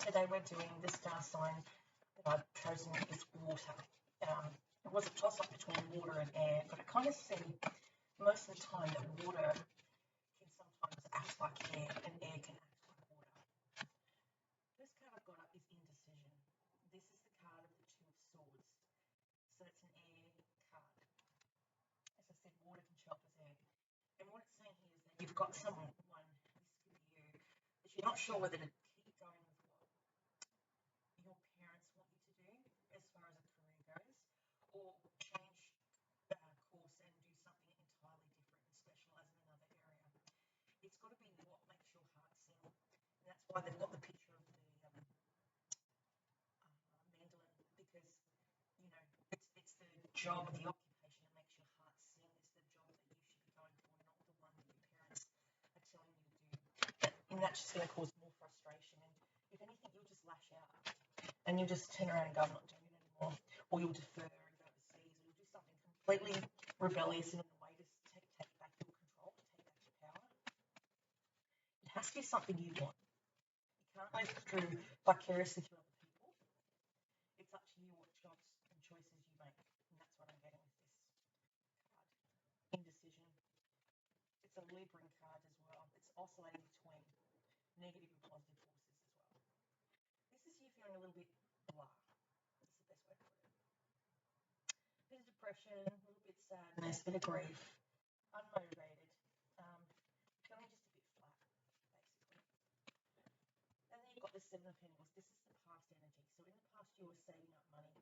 Today we're doing the star sign that I've chosen is water. It was a toss-up between water and air, but I kind of see most of the time that water can sometimes act like air and air can act like water. First card I've got up is indecision. This is the card of the Two of Swords. So it's an air card. As I said, water can show up as air. And what it's saying here is that you've got someone, this could be you, that you're not sure whether to keep going with what your parents want you to do as far as a career goes, or change course and do something entirely different and specialise in another area. It's got to be what makes your heart sing, and that's why they've got the picture of the mandolin, because it's the job, the occupation that makes your heart sing. It's the job that you should be going for, not the one that your parents are telling you to do. And that's just going to cause more frustration. And if anything, you'll just lash out. And you'll just turn around and go, I'm not doing it anymore. Or you'll defer and go overseas. Or you'll do something completely rebellious in a way to take back your control, to take back your power. It has to be something you want. You can't live through vicariously through other people. It's up to you what jobs and choices you make. And that's what I'm getting with this card. Indecision. It's a Libran card as well. It's oscillating between negative and positive forces as well. This is you feeling a little bit blah. That's the best way to put it. A bit of depression, a little bit sadness, a bit of grief, unmotivated, feeling just a bit flat, basically. And then you've got the Seven of Pentacles. This is the past energy. So in the past you were saving up money,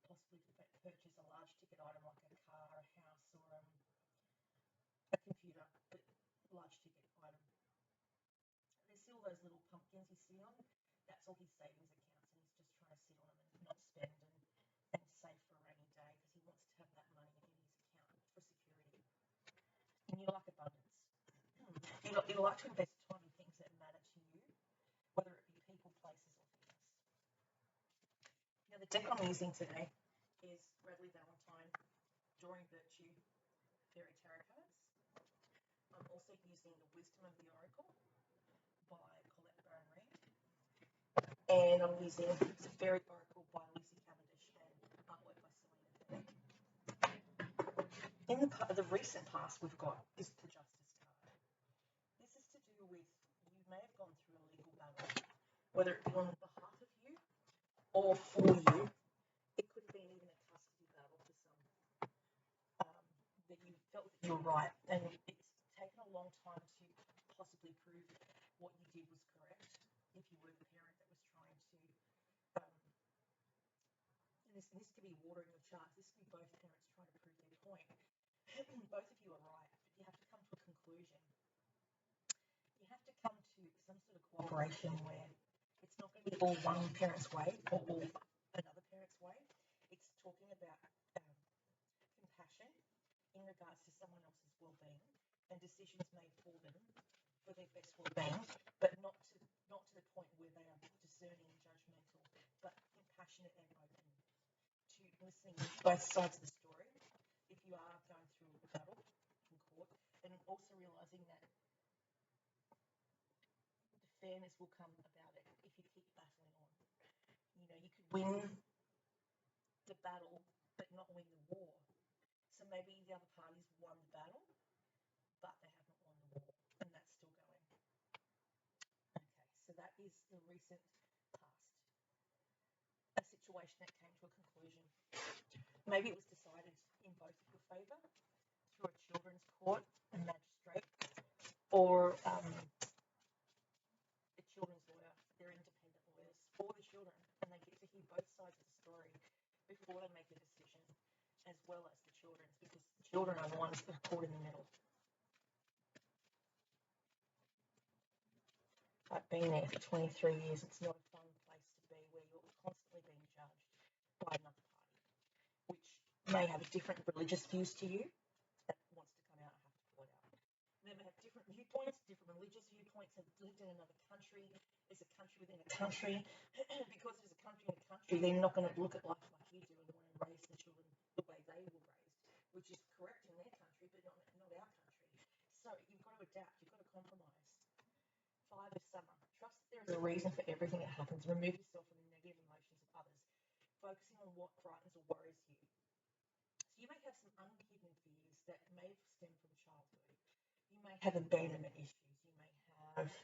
possibly to purchase a large ticket item like a car, a house, or a computer, but large ticket item. There's still those little pumpkins you see on. That's all his savings accounts, and he's just trying to sit on them and not spend and save for a rainy day because he wants to have that money in his account for security. And you like abundance. You like to invest time in things that matter to you, whether it be people, places, or things. Now, the deck I'm using today is Radleigh, Valentine, Doreen, Virtue, Faery tarot cards. I'm also using the Wisdom of the Oracle by Colette and Reid. And I'm using the Faery Oracle by Cavendish and artwork by Selena. In the recent past, we've got is the Justice card. This is to do with you may have gone through a legal battle, whether it be on behalf of you or for you. It could have been even a custody battle for some, that you felt that you were right, and it's taken a long time to possibly prove what you did was correct. If you were the parent that was trying to, and this could be water in your charts. This could be both parents trying to prove their point. Both of you are right, but you have to come to a conclusion. You have to come to some sort of cooperation where it's not going to be all one parent's way or all another parent's way. It's talking about compassion in regards to someone else's well-being and decisions made for them for their best well-being, but not to the point where they are discerning and judgmental, but compassionate and open to listening to both sides of the story. If you are going through a battle in court, and also realising that the fairness will come about it if you keep battling on. You could win the battle, but not win the war. So maybe the other parties won the battle, but they haven't won the war, and that's still going. Okay, so that is the recent past. A situation that came to a conclusion. Maybe it was decided in both of your favour through a children's court, a magistrate, or a children's lawyer. They're independent lawyers for the children, and they get to hear both sides of the story before they make a decision, as well as the children's, because the children are the ones that are caught in the middle. I've been there for 23 years. It's not a fun place to be where you're constantly being judged by another party, which may have different religious views to you, that wants to come out and have to pull it out. They may have different viewpoints, different religious viewpoints, have lived in another country. There's a country within a country. Because there's a country in a country, they're not going to look at life like you do and want to raise the children the way they were raised, which is correct in their country, but not our country. So you've got to adapt. You've got to compromise. 5 of Summer. Trust that there is a reason for everything that happens. Remove yourself from the negative emotions of others, focusing on what frightens or worries you. So you may have some unhidden fears that may have stemmed from childhood. You may have abandonment issues. You may have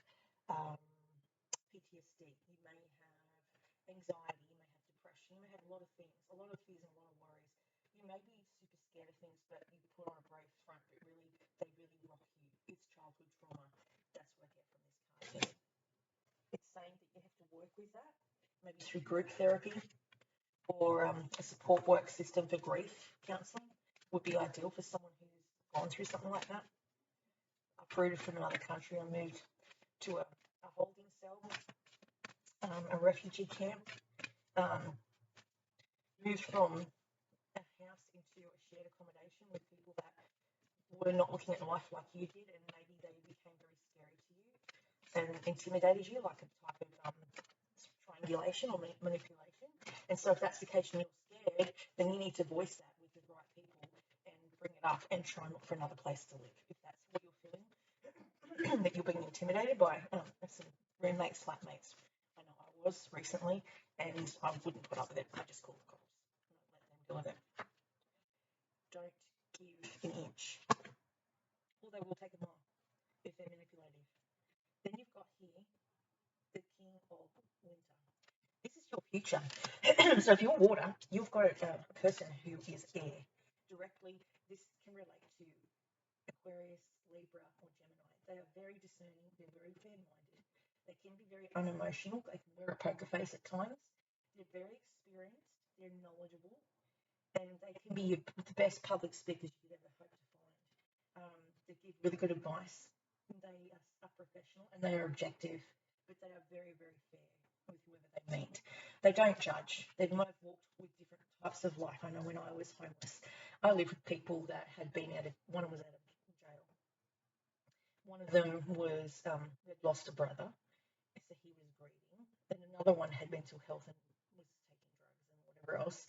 PTSD. You may have anxiety. You may have depression. You may have a lot of things, a lot of fears and a lot of worries. You may be super scared of things, but you put on a brave front, but really, they really rock you. It's childhood trauma. That's what I get from this card. It's saying that you have to work with that, maybe through group therapy or a support work system for grief counselling would be ideal for someone who's gone through something like that. Uprooted from another country and moved to a holding cell, a refugee camp, moved from a house into a shared accommodation with people that were not looking at life like you did, and maybe they became very scary to you and intimidated you, like a type of triangulation or manipulation. And so if that's the case and you're scared, then you need to voice that with the right people and bring it up and try and look for another place to live if that's what you're feeling. That you're being intimidated by some roommates, flatmates. I know I was recently, and I wouldn't put up with it. I just called the cops and let them deal with it. Don't give an inch, or they will take a mile if they're manipulative. Then you've got here the King of Winter. This is your future. So if you're water, you've got a person who is air. Directly, this can relate to Aquarius, Libra, or Gemini. They are very discerning. They're very fair-minded. They can be very unemotional. They can wear a poker face at times. They're very experienced. They're knowledgeable. And they can be the best public speakers you could ever hope to find. They give really good advice. They are professional and they are objective, but they are very, very fair with whoever they meet. They don't judge. They might have walked with different types of life. I know when I was homeless, I lived with people that had been one was out of jail. One of them was had lost a brother, so he was grieving. And another one had mental health and was taking drugs and whatever else.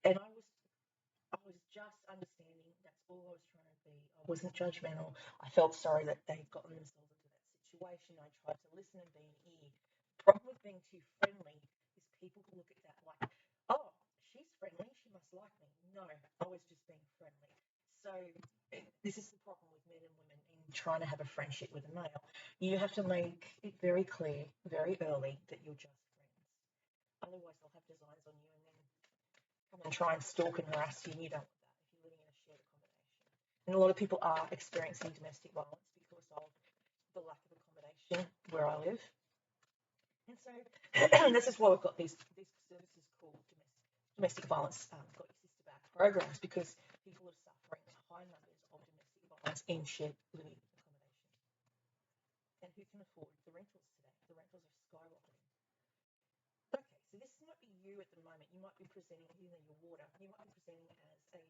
And I was just understanding. That's all I was trying to be. I wasn't judgmental. I felt sorry that they'd gotten themselves into that situation. I tried to listen and be an ear. The problem with being too friendly is people can look at that like, oh, she's friendly, she must like me. No, I was just being friendly. So this is the problem with men and women in trying to have a friendship with a male. You have to make it very clear, very early, that you're just friends. Otherwise, they'll have designs on you and then come and try and stalk and harass you, and you don't want that if you're living in a shared accommodation. And a lot of people are experiencing domestic violence because of the lack of accommodation where I live. And so this is why we've got these services called domestic violence, got your sister back programs, because people are suffering high numbers of domestic violence in shared living accommodation. And who can afford the rentals today? The rentals are skyrocketing. Okay, so this might be you at the moment. You might be presenting, even though you're water, you might be presenting as a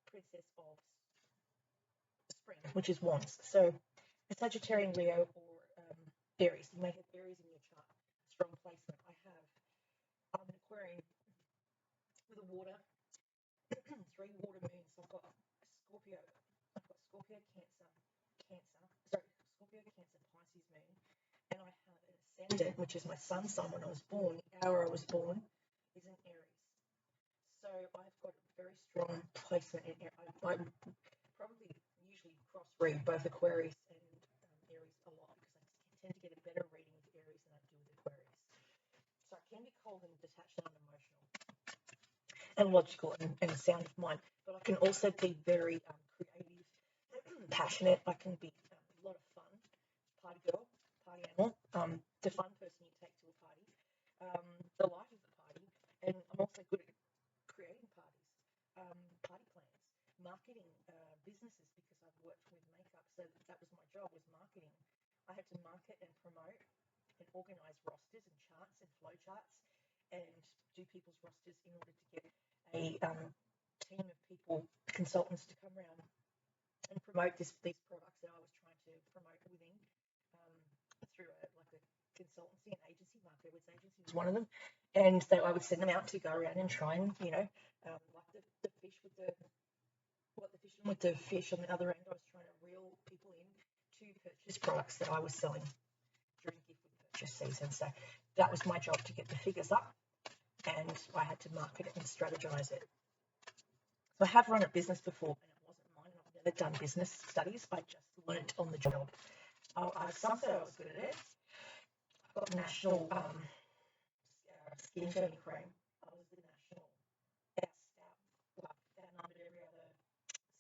princess of spring, which is wands. So a Sagittarian, Leo, or Aries. You may have Aries in your chart. Strong placement. I'm an Aquarian with a water, 3 water moons. I've got Scorpio, Cancer, Scorpio, Cancer, Pisces moon, and I have an ascendant, which is my sun sign when I was born. The hour I was born is in Aries. So I've got a very strong placement in Aries. I probably usually cross-read both Aquarius and Aries a lot because I tend to get a better reading with Aries than I do with Aquarius. So I can be cold and detached and unemotional and logical and sound of mind, but I can also be very creative, passionate. I can be a lot of fun, party girl, party animal, the fun person you take to a party, the life of the party, and I'm also good at creating parties, party plans, marketing businesses, because I've worked with makeup, so that was my job, was marketing. I had to market and promote and organise rosters and charts and flow charts and do people's rosters in order to get a team of people, consultants, to come around and promote these products that I was trying to promote within through a consultancy and agency. Market agency was one of them, and so I would send them out to go around and try and like the fish with the fisherman with the fish on the other end. I was trying to reel people in to purchase products that I was selling during gift with purchase season. So that was my job to get the figures up, and I had to market it and strategize it. So I have run a business before, and it wasn't mine. I've never done business studies. I just learnt on the job. Some say I was good at it. I've got national skin firming cream. I was the national outnumbered every other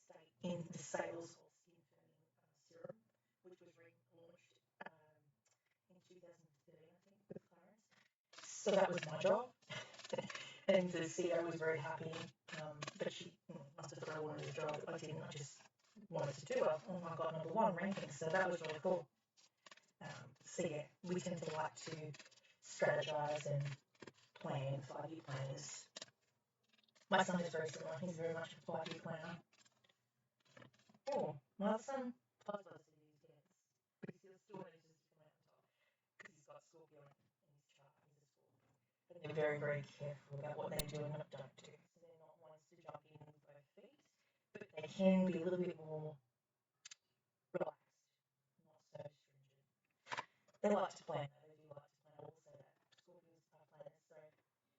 state in the sales of skin firming serum, which was relaunched in 2013, I think, with Clarence. So that was my job. And the CEO was very happy, but she must have thought I wanted a job. I didn't. I just wanted to do it. I got #1 ranking, so that was really cool. So yeah, we tend to like to strategize and plan 5-year plans. My son is very similar. He's very much a 5-year planner. Oh, my other son does those things, yes, because he'll still manages to come out on top because he's got Scorpio in his chart. He's a Scorpio, but they're very, very careful about what they do and what don't do. So they're not ones to jump in with both feet, but they can be a little bit more relaxed, not so stringent. They like to plan, though. They do like to plan. I will say that. Scorpions are planners, so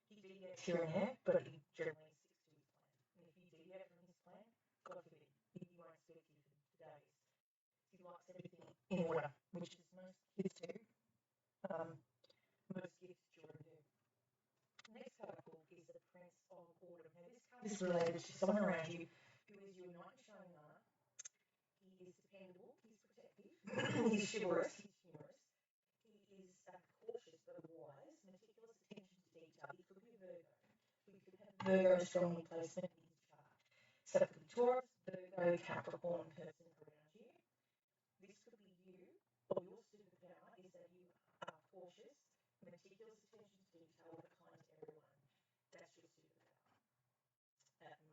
he deviates here and there, but he generally sticks to his plan. And if you deviate from his plan, God forbid, he won't speak to you for days. He likes everything in order, which is most kids do. Most gifts children do. The next card I pulled is the Prince of Autumn. Now, this card is related to someone around you who is your knight in shining armor. He is dependable. He's protective. He's chivalrous. He is cautious but wise, meticulous attention to detail. He could be a Virgo. We could have Virgo strongly placement in his chart. So it could be Taurus, Virgo, Capricorn person around you. This could be you, or your superpower is that you are cautious, meticulous attention to detail, but kind to everyone. That's your superpower at the moment.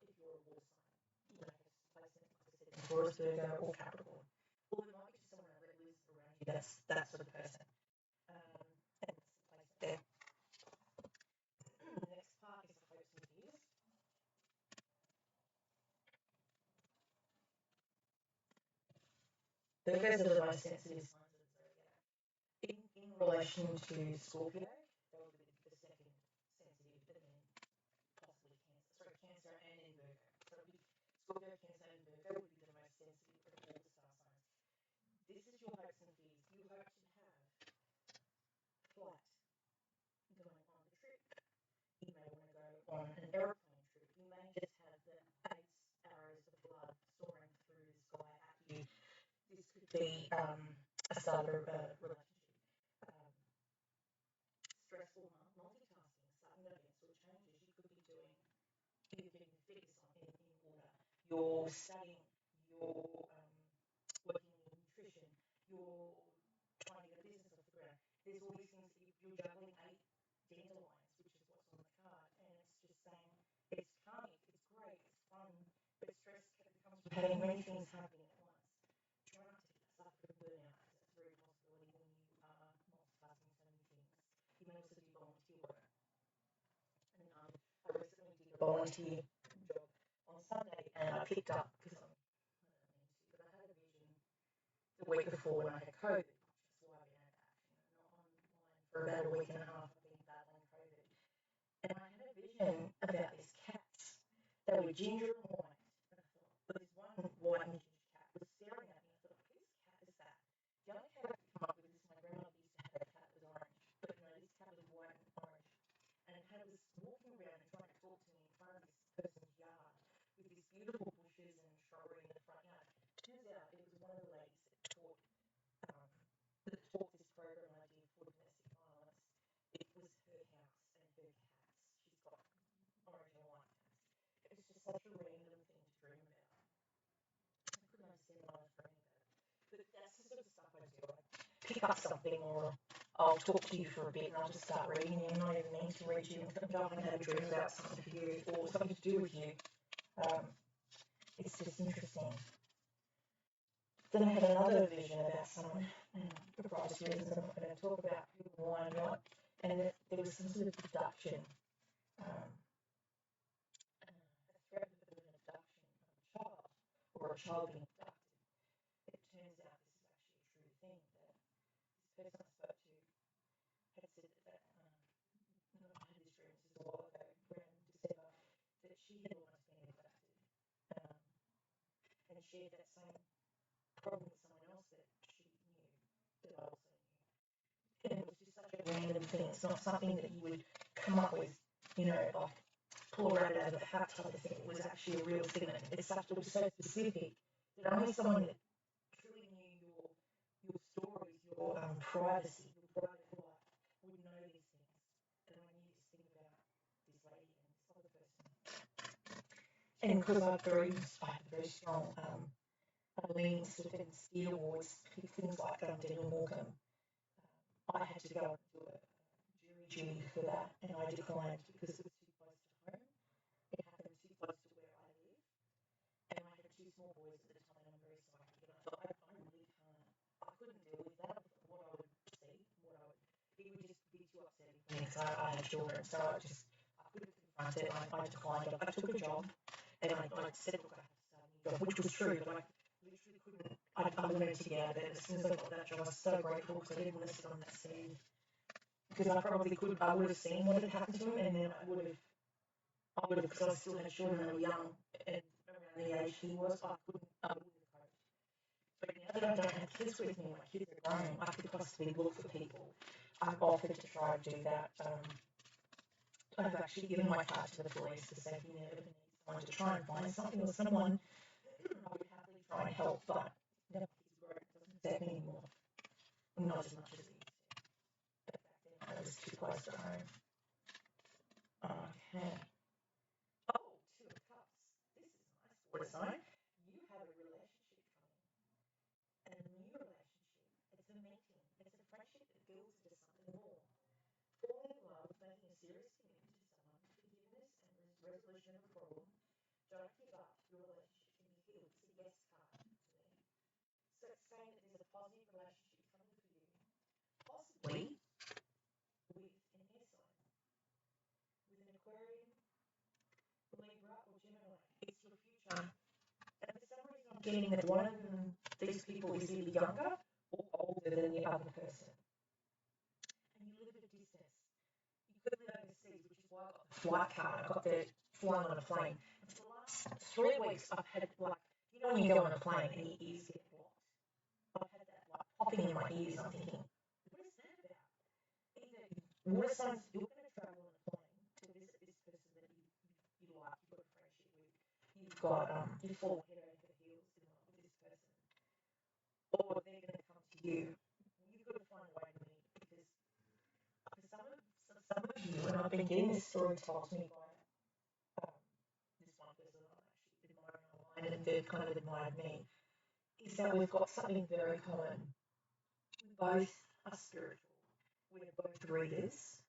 If you're a water sign, you may have placement, like I said, in Taurus, Virgo, or Capricorn. Or it might be just someone that lives around you. That's that sort of person. And that's the placement there. The next part is the hopes and fears. Virgos are the most sensitive signs of the zodiac. In relation to Scorpio, they will be the second sensitive, but then possibly Cancer. Sorry, Cancer and then Virgo. So it would be Scorpio, Cancer, and Virgo would be the most sensitive of all the star signs. This is your hopes and fears. You hope to have flight going on the trip. You may want to go on an aeroplane trip. You may just have the 8 arrows of blood soaring through the sky at you. This could be a start of a relationship. Stressful multitasking, sudden events or changes. You could be doing, you're getting the fitness in order. You're studying, you're working in nutrition, you're trying to get a business off the ground. There's all these things that you're juggling 8 dandelions, which is what's on the card, and it's just saying it's calming, it's great, it's fun, but stress comes from having many things happening at once. Try not to suffer from burnout, because that's a very possibility when you are multitasking so many things. You may also do volunteer work. And I recently did a volunteer job on Sunday, and I picked up, because I don't mean to, but I had a vision the week before when I had COVID, which is why I've been out of action. Not online for about a week and a half. I've been battling COVID. And I had a vision about these cats. They were ginger and white. And I thought, well, this one white and ginger cat was staring at me. I thought, whose cat is that? The only cat I could come up with is my grandmother used to have a cat that was orange. But no, this cat was white and orange. And it was walking around and trying to talk to me in front of this person's yard with these beautiful bushes and shrubbery in the front yard. Turns out it was one of the ladies that taught this program I did for domestic violence. It was her house and her cats. She's got orange and white cats. It was just such a random thing to dream about. I couldn't understand why I was dreaming about it. But that's the sort of stuff I do. I pick up something, or I'll talk to you for a bit and I'll just start reading you. I'm not even meaning to read you. I'm going to have a dream about something for you or something to do with you. It's just interesting. Then I had another vision about someone, for privacy reasons I'm not going to talk about who, why, and what, and there was some sort of abduction, a threat of an abduction of a child, or a child being abducted. It turns out this is actually a true thing, that this person I spoke to random thing. It's not something that you would come up with, like pull a rabbit out of a hat type of thing. It was actually a real thing. And it was so specific that only someone that truly knew your stories, your privacy, your private life would know these things. And I knew this thing about this lady and this other person. And because I have very strong leanings to certain ski awards, things like Daniel Morgan, I had to go and do a jury duty for that, and I declined because it was too close to home. It happened too close to where I live, and I had two small boys at the time, and I'm very psychic, and I thought, I really can't, I couldn't deal with that, what I would see, it would just be too upsetting for me because I had children, so I couldn't confront it. I declined it. I took a job, and I said, look, I have to start a new job, which was true, but I literally couldn't. I wanted to get out of it. As soon as I got that job, I was so grateful because I didn't want to sit on that seat. Because I probably could, I would have seen what had happened to him, and then I would have, because I still had children that were young and around the age he was, I wouldn't have coped. But now that I don't have kids with me, my kids are grown, I could possibly look for people. I've offered to try and do that. I've actually given my card to the police to say if you ever need someone to try and find something or someone, I would happily try and help, but now my kids are grown, it doesn't affect me anymore. Not as much as it used to. But back then, I was too close to home. Okay. Oh, Two of Cups. This is nice. Water sign. You have a relationship coming. And a new relationship. It's a meeting. It's a friendship that builds into something more. Falling in love, making a serious commitment to someone, forgiveness and resolution of a problem. Don't give up. Your relationship can be healed. It's a yes card to me. So it's saying that there's a positive relationship coming for you. Possibly with an air sign. With an Aquarium, Libra or Gemini. It's your future. And for some reason I'm getting that one of these people is either younger or older than the other person. And you live at a distance. You could live overseas, which is why I got the flight card. I got the flying on a plane. And for the last 3 weeks I've had when you go on a plane and your ears get blocked. I've had that popping in my ears. I'm thinking, what is that about? Either water signs, you're going to travel on a plane to visit this person that you like, you've got a friendship with, you've got, you fall head over heels in love with this person, or they're going to come to you. You've got to find a way to meet because for some of you, and I've been getting this story told to me by this one person that I'm actually admiring online, and they've kind of admired me, is that we've got something very common. We both are spiritual. We're both readers.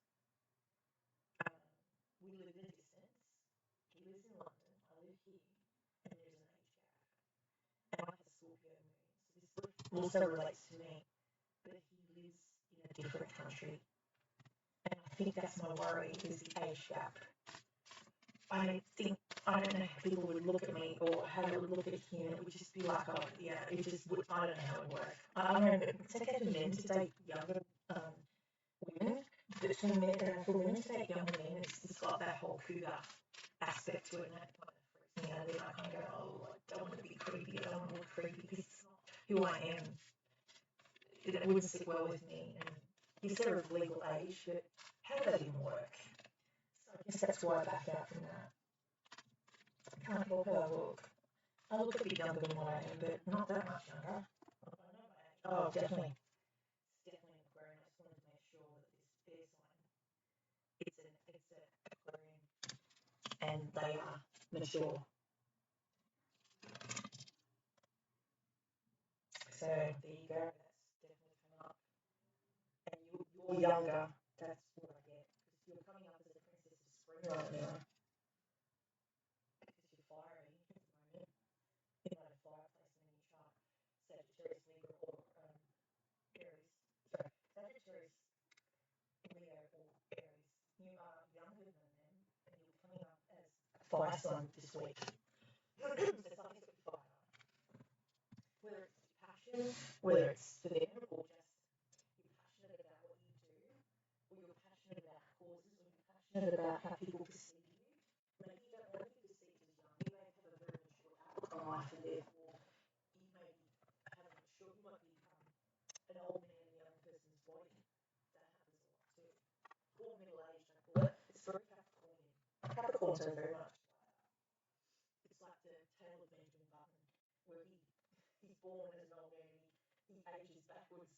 We live in a distance. He lives in London. I live here. And there's an age gap. And I have a Scorpio moon. So this also relates to me. But he lives in a different country. And I think that's my worry is the age gap. I don't know how people would look at me or how they would look at him. It would just be like, oh, yeah, it just would, I don't know how it would work. I don't know, it's okay for men to date younger women, but for women to date younger men, it's got that whole cougar aspect to it, and that kind of freaks me out a bit. I kind of go, oh, I don't want to be creepy, I don't want to look creepy because it's not who I am. It wouldn't sit well with me. And you said of legal age, but how does that even work? So I guess that's why I back out from that. I can't help how I look. I look a bit younger than what I am, but not that much younger. I know my age. Oh, definitely. It's definitely an Aquarium. I just wanted to make sure that this air sign, it's an Aquarium, and they are mature. So there you go. That's definitely come up. And you're younger. That's what I get because you're coming up as a princess of spring right now. Because you're fiery at the moment. You might have fire placement in your chart. Sagittarius, Libra, or Aries. So Sagittarius, Leo, or Aries. You are younger than them, and you're coming up as a fire sign this week. So something's got your fire. Whether it's passion, whether it's for them, or just you're passionate about what you do, or you're passionate about causes, or you're passionate about how people perceive you. Maybe you don't want to be perceived as young. You may have a very mature outlook on life, and therefore you may be having a short. You might be an old man in a young person's body. That happens a lot too. very Capricornian. Capricorns are very much. It's like the tale of Benjamin Button, where he's born as an old man, he ages backwards.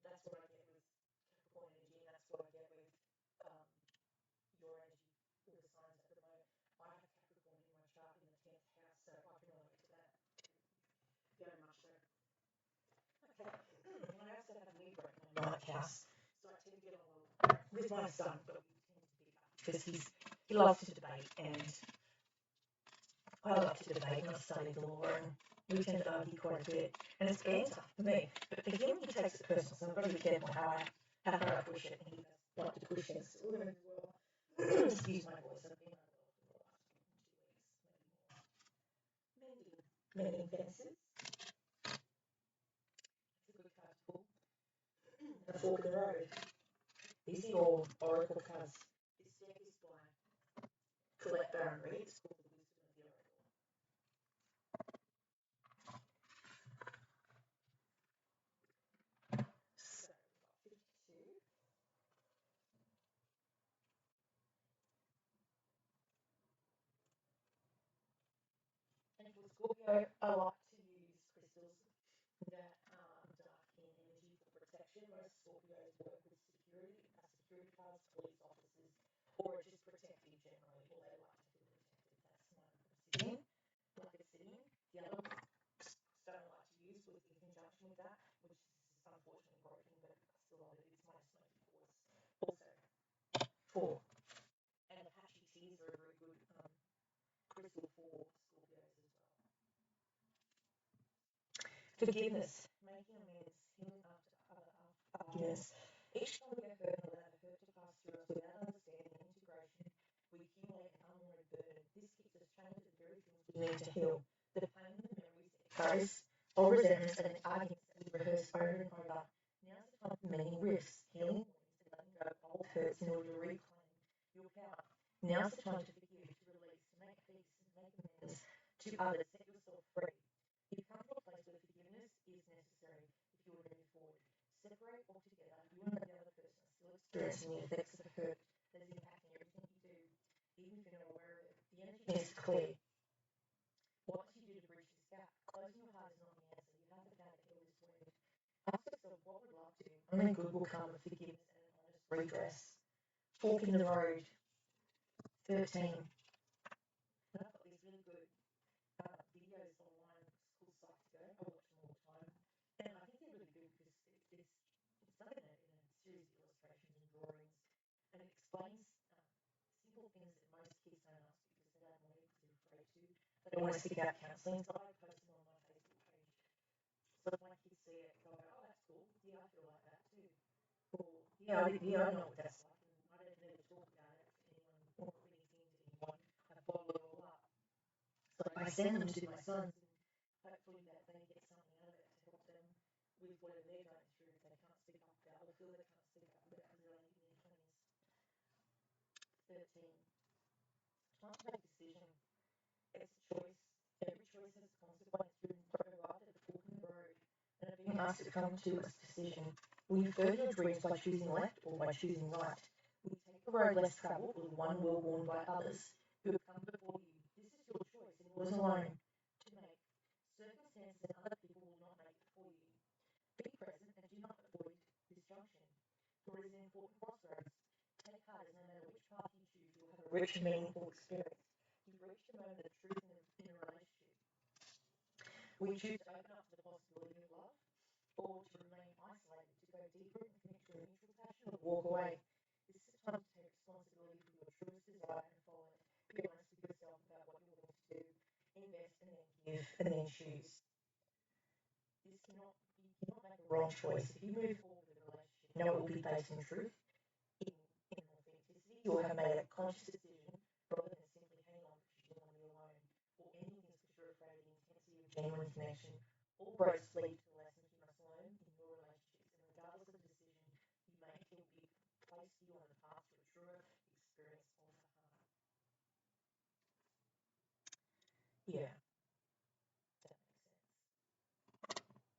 That's what I get with Capricorn energy, and that's what I get with um, your energy with the signs at the moment. I have Capricorn in my chart in the 10th house, so I can relate to that very much so. Okay, and I also have Libra in my 9th house, so I tend to get along with my son, but we tend to pick up because he loves to debate, and I love to debate, and I've studied the law, and we tend to argue quite a bit, and it's banter for me. But for him, he takes it personal, so I've got to be careful how far I push it, and he does like to push things to women as well. Excuse my voice, I've been under the last 2 weeks, maybe more. Mending fences. It's a good card to pull. A fork in the road. These are your oracle cards. This deck is by Colette and Reid. It's called the Wisdom of the Oracle. So we've got 52. And for Scorpio, I like to use crystals that are dark in energy for protection. Most Scorpios work with security cards, police officers, or just protective generally, or they like to feel protected. That's my obsidian, black obsidian. The other stone I like to use was in conjunction with that, which is unfortunately broken, but I still love it. It's my smoky quartz. Also, 4. And Apache teas are a very good crystal for Scorpios as well. Forgiveness, making amends, healing after other arguments. Each time we get hurt and allow the hurt to pass through us without understanding and integration, we accumulate an unwanted burden. This keeps us chained to the very things we need to heal. The pain and the memories, echoes of resentments and the arguments that we rehearse over and over. Now's the time for mending rifts, healing wounds, and letting go of old hurts in order to reclaim your power. Now's the time to forgive, to release, to make peace, and make amends to others. Set yourself free. You come to a place where forgiveness is necessary if you want to move forward. Separate altogether. You and the other person are still experiencing the effects of the hurt that is impacting everything you do, even if you're not aware of it. The energy needs to clear. What must you do to bridge this gap? Closing your heart is not the answer. You have the power to heal this wound. Ask yourself, what would love do? Only good will come with forgiveness and an honest redress. Fork in the road. 13. And I've got these really good videos online, school sites to go. I watch them all the time, and I think they're really good because it's done in a series of illustrations and drawings, and it explains simple things that most kids don't ask because they don't want to, because they're afraid to. They don't want to speak about counselling, so I post them on my Facebook page. So if my kids see it, they'll go, "Oh, that's cool. Yeah, I feel like that too." Or yeah, I know what that's like, and I don't never talk about it to anyone or anything to anyone. I bottle it all up. So I send them to my sons, and hopefully that they get something out of it to help them with whatever they're going through if they can't speak up about or feel they can't speak up about because they're only in their 20s. 13. Time to make a decision. It's a choice. Every choice has a consequence. You're arrived at the fork in the road and are being asked to come to a decision. Will you further your dreams by choosing left or by choosing right? Will you take the road less travelled or the one well worn by others who have come before you? This is your choice and yours alone to make. Circumstances and other people will not make it for you. Be present and do not avoid this junction, for it is an important crossroads. Take heart, as no matter which path you choose, you'll have a rich and meaningful experience. You've reached a moment of truth in a relationship. Will you choose to open up to the possibility of love, or to remain isolated, to go deeper and commit to a mutual passion, or to walk away? This is a time to take responsibility for your truest desire and follow it. Be honest with yourself about what you're willing to do. Invest and then give and then choose. You cannot make a wrong choice. If you move forward with a relationship, know it will be based on truth, in authenticity. You'll have made a conscious decision rather than simply hang on because you want to be alone, or ending things because you're afraid of the intensity of genuine connection. All roads lead to the lessons you must learn in your relationships, and regardless of the decision you make, it will be placed you on the path to a truer experience of the heart. Yeah, that makes sense.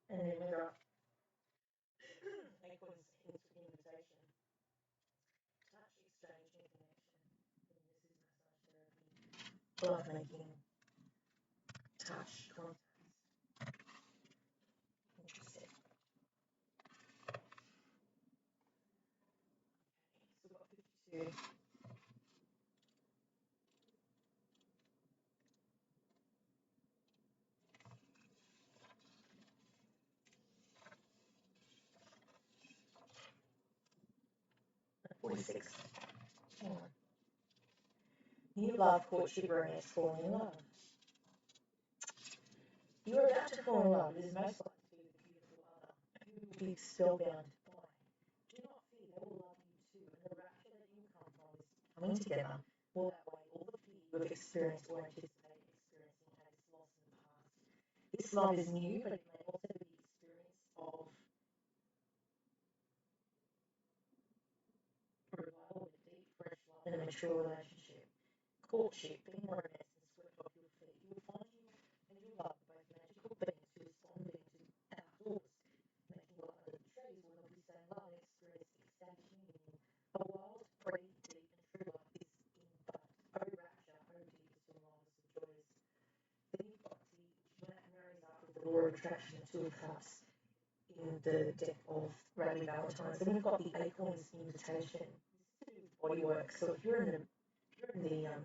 And then whether acorns hints with invitation, touch, exchange, and connection. And this is massage therapy. Love making touch contacts. Interesting. Okay, so we've got 52. And 46. Hang on. New love, courtship, romance, falling in love. You are about to fall in love. It is most likely to be the beautiful other who will be spellbound by. Do not fear, they will love you too. And the rapture that you come from is coming together will outweigh all the fear you have experienced or anticipate experiencing as loss in the past. This love is new, but it may also be the experience of revival of a deep, fresh love in a mature relationship. Courtship, being romance and swept off your feet. You will find you and your love both magical beings who respond into outdoors, making love under the trees will not be saying love and experience ecstatic union. A wild, free, deep, and true love is in bud. Oh rapture, oh deepest and wildest of joys. Then you've got that marries up with the law of attraction, the two of cups in the deck of Radleigh Valentine. Then we've got the acorns invitation. This is to do with body work. So if you're in the area of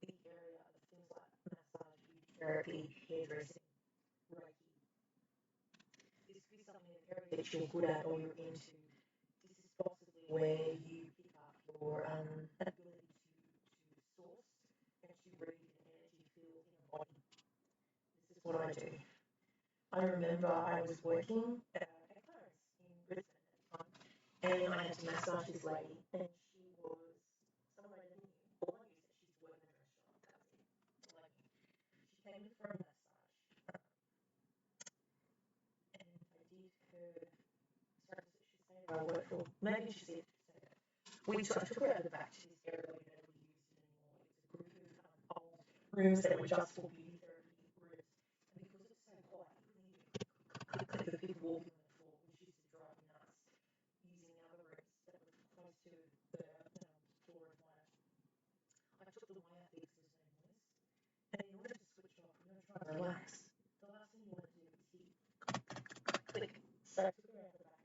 things like massage, beauty therapy, hairdressing, Reiki, this could be something an area that you're good at or you're into. This is possibly where you pick up your ability to source and to read an energy field in a body. This is what I do. I remember I was working at Clarence in Brisbane at the time, and I had to massage this lady, and she was someone I never knew. All I knew is that she's working in a restaurant. That was it. All I knew. She came in for a massage, and I did her. Sorry, she said I work for. Maybe she said that. I took her out of the back to this area where we never used it anymore. It was a group of old rooms that were just for beauty therapy rooms, and because it was so quiet, you couldn't hear click of people walking on the floor, which used to drive me nuts, using the other rooms that were close to the floor of my. I took the wire out because there was no noise. And in order to switch off, I'm going to try and relax. The last thing you want to do is hear click. So I took her out of the back.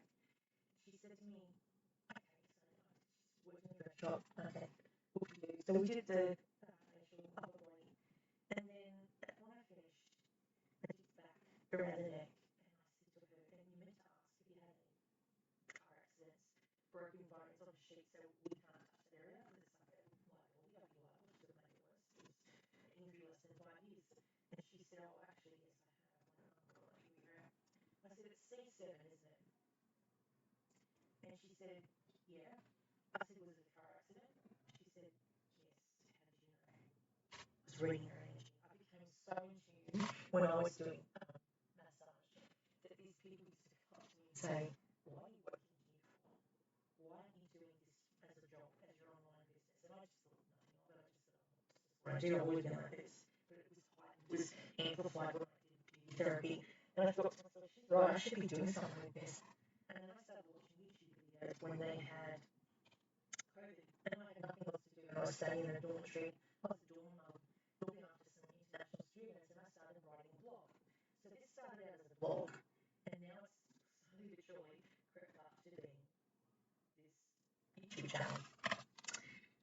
She said to me, okay, so she's working in a shop. Okay, what do we do? So we did the facial upper body. And then when I finished, I did back around the neck. And I said to her, and you meant to ask if you had any car accidents, broken bones on a sheet, so we can't touch that area because it's like a liability. I'd be liable to make it worse. It was an injury less than 5 years. And she said, oh, actually, yes, I have. I went, oh, God, here we go. I said, it's C7, isn't it? And she said, yeah. I said, was it a car accident? She said, yes. How did you know? I was reading her energy. I became so in tune when I was doing massage that these people used to come to me and say, why are you working here for? Why aren't you doing this as a job, as your online business? And I just thought nothing of it. I just thought, oh, this is what I do. I've always been like this. But it was heightened, it was amplified when I did beauty therapy. And I thought to myself, she's right, I should be doing something with this. And then I started watching YouTube videos when they had COVID. And I had nothing else to do. And I was staying in a dormitory. I was a dorm mum, looking after some international students. And I started writing a blog. So this started out as a blog. And now it's slowly but surely crept up to being this YouTube channel.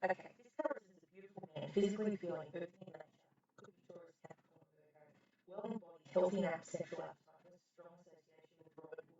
Okay, this cover represents a beautiful man, physically appealing, earthly in nature, could be Taurus, Capricorn, Virgo, well embodied, healthy in sexual appetite, with a strong association with Robinhood.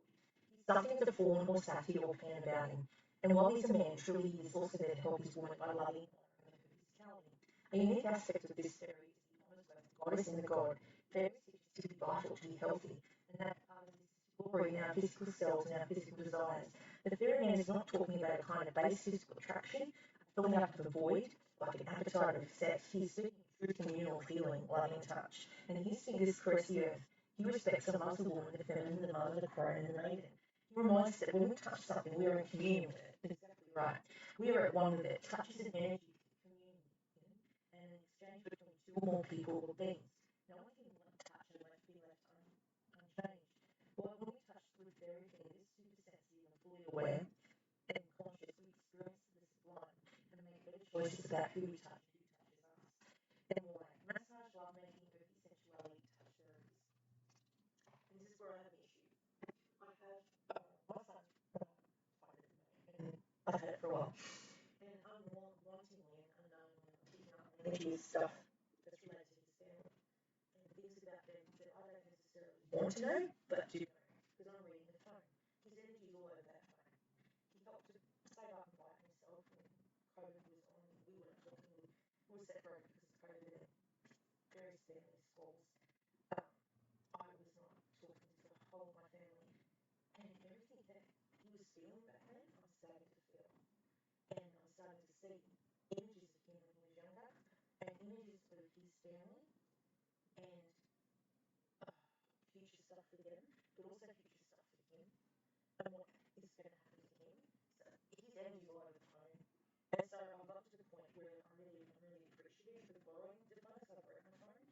He's something of the fawn or satyr or pan about him, and while he's a man, truly he is also there to help his woman by loving and honouring her physicality. A unique aspect of this fairy is he honours both the goddess and the god. Fairies teach us to be vital, to be healthy, and that part of this is to glory in our physical selves and our physical desires. The fairy man is not talking about a kind of base physical attraction, filling up the void, like an appetite of sex. He's seeking true communal feeling, loving touch. And his fingers caress the earth. He respects and loves the woman, the feminine, the mother, the crone, and the maiden. He reminds us that when we touch something, we are in communion with it. Exactly right. We are at one with it. Touch is an energy communion, and an exchange between two or more people or beings. No one can touch and feel left unchanged. Or it's just about who we touch and who touches us. And why. Massage lovemaking, earthy sensuality, touch therapies. And this is where I have an issue. I have my son's fighting at the moment, and I've had it for a while. And unwantingly and unknowingly, I'm picking up energy stuff that's related to his family. And things about them that I don't necessarily want to know, but do know, because I'm reading the phone. His energy's all over that phone. He helped to save up and buy it himself when COVID was on. We weren't talking. We were separated because of COVID and various family squabbles. I was not talking to the whole of my family. And everything that he was feeling back then, I'm starting to feel. And I'm starting to see images of him when he was younger, and images of his family, and future stuff for them, but also future stuff for him, and what is going to happen to him. So his energy's all over the phone. And so I've got to the point where I'm really appreciative for borrowing the phone, so I broke my phone,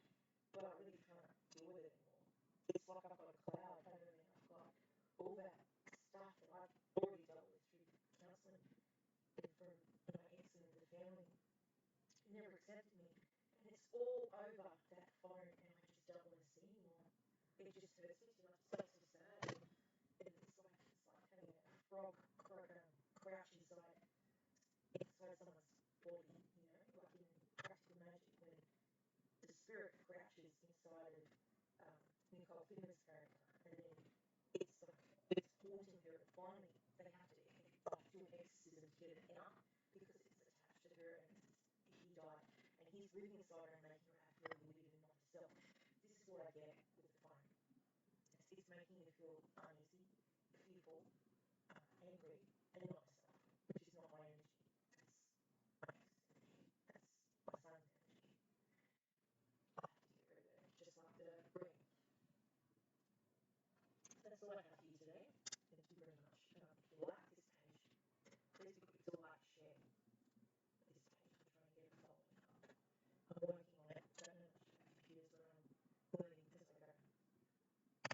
but I really can't deal with it anymore. It's like I've got a cloud over me. I've got all that stuff that I've already dealt with through counselling and from my ex and the family. Never accepted me, and it's all over that phone, and I just don't want to see anymore. It just hurts me too much. It's so sad. And it's like having a frog crouch inside someone's body, you know, like in Practical Magic when the spirit crouches inside of Nicole Kidman's character, and then it's like it's haunting her. And finally, they have to do an exorcism to get it out because it's attached to her, and he died, and he's living inside her and making her have very weird and not herself. This is what I get with the phone. It's making me feel uneasy.